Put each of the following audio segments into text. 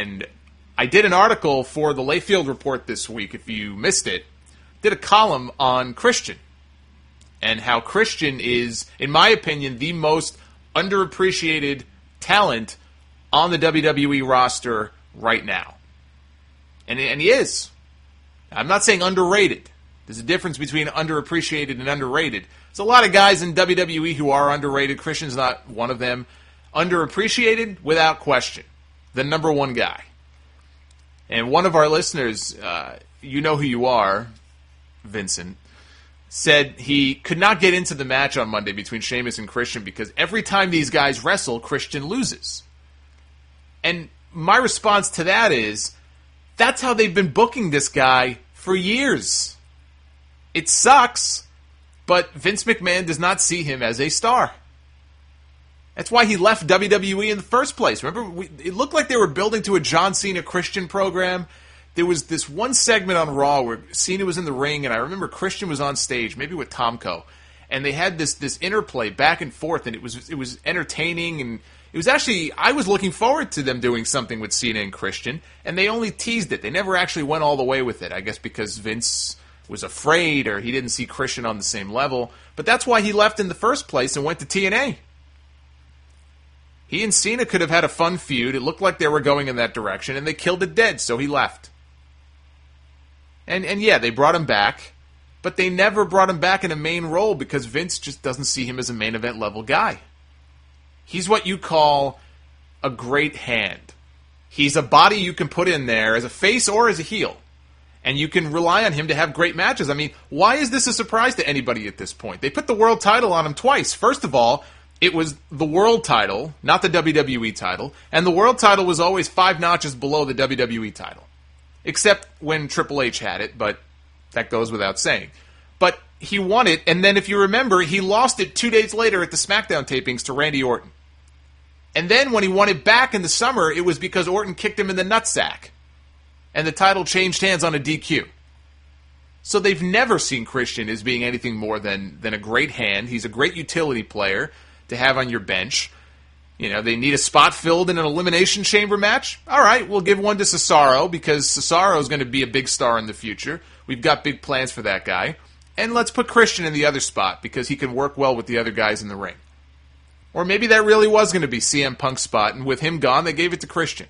And I did an article for the Layfield Report this week, if you missed it. Did a column on Christian and how Christian is, in my opinion, the most underappreciated talent on the WWE roster right now. And he is. I'm not saying underrated. There's a difference between underappreciated and underrated. There's a lot of guys in WWE who are underrated. Christian's not one of them. Underappreciated, without question. The number one guy. And one of our listeners, you know who you are, Vincent, said he could not get into the match on Monday between Sheamus and Christian because every time these guys wrestle, Christian loses. And my response to that is, that's how they've been booking this guy for years. It sucks, but Vince McMahon does not see him as a star. That's why he left WWE in the first place. Remember, it looked like they were building to a John Cena Christian program. There was this one segment on Raw where Cena was in the ring, and I remember Christian was on stage, maybe with Tomko, and they had this interplay back and forth, and it was entertaining, and it was actually, I was looking forward to them doing something with Cena and Christian, and they only teased it. They never actually went all the way with it, I guess because Vince was afraid or he didn't see Christian on the same level. But that's why he left in the first place and went to TNA. He and Cena could have had a fun feud. It looked like they were going in that direction, and they killed it dead, so he left. And yeah, they brought him back, but they never brought him back in a main role because Vince just doesn't see him as a main event level guy. He's what you call a great hand. He's a body you can put in there as a face or as a heel. And you can rely on him to have great matches. I mean, why is this a surprise to anybody at this point? They put the world title on him twice. First of all, it was the world title, not the WWE title. And the world title was always 5 notches below the WWE title. Except when Triple H had it, but that goes without saying. But he won it, and then if you remember, he lost it 2 days later at the SmackDown tapings to Randy Orton. And then when he won it back in the summer, it was because Orton kicked him in the nutsack. And the title changed hands on a DQ. So they've never seen Christian as being anything more than a great hand. He's a great utility player to have on your bench. You know, they need a spot filled in an Elimination Chamber match. All right, we'll give one to Cesaro because Cesaro is going to be a big star in the future. We've got big plans for that guy. And let's put Christian in the other spot because he can work well with the other guys in the ring. Or maybe that really was going to be CM Punk's spot, and with him gone, they gave it to Christian.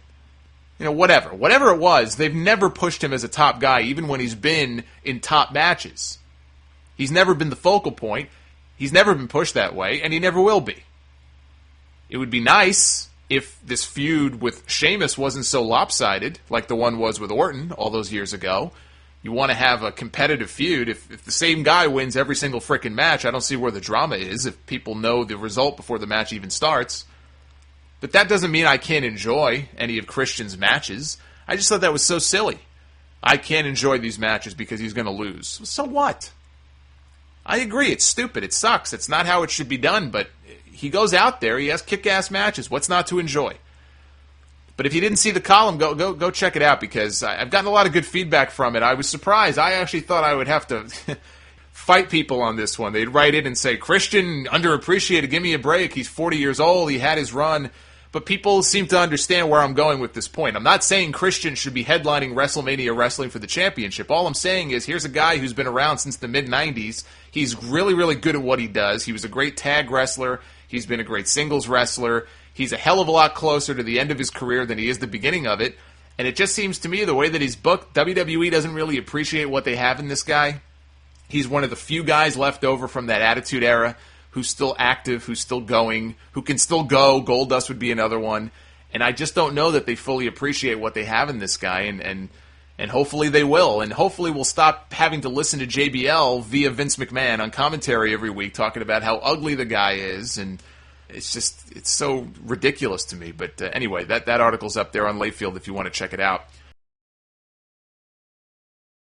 You know, whatever. Whatever it was, they've never pushed him as a top guy, even when he's been in top matches. He's never been the focal point. He's never been pushed that way, and he never will be. It would be nice if this feud with Sheamus wasn't so lopsided, like the one was with Orton all those years ago. You want to have a competitive feud. If the same guy wins every single frickin' match, I don't see where the drama is if people know the result before the match even starts. But that doesn't mean I can't enjoy any of Christian's matches. I just thought that was so silly. I can't enjoy these matches because he's going to lose. So what? I agree, it's stupid, it sucks, it's not how it should be done, but he goes out there, he has kick-ass matches. What's not to enjoy? But if you didn't see the column, go check it out because I've gotten a lot of good feedback from it. I was surprised. I actually thought I would have to fight people on this one. They'd write in and say, Christian, underappreciated, give me a break. He's 40 years old, he had his run. But people seem to understand where I'm going with this point. I'm not saying Christian should be headlining WrestleMania Wrestling for the championship. All I'm saying is here's a guy who's been around since the mid-90s. He's really, really good at what he does. He was a great tag wrestler. He's been a great singles wrestler. He's a hell of a lot closer to the end of his career than he is the beginning of it. And it just seems to me the way that he's booked, WWE doesn't really appreciate what they have in this guy. He's one of the few guys left over from that Attitude Era who's still active, who's still going, who can still go. Goldust would be another one. And I just don't know that they fully appreciate what they have in this guy, and hopefully they will. And hopefully we'll stop having to listen to JBL via Vince McMahon on commentary every week talking about how ugly the guy is, and it's so ridiculous to me. But anyway, that article's up there on Layfield if you want to check it out.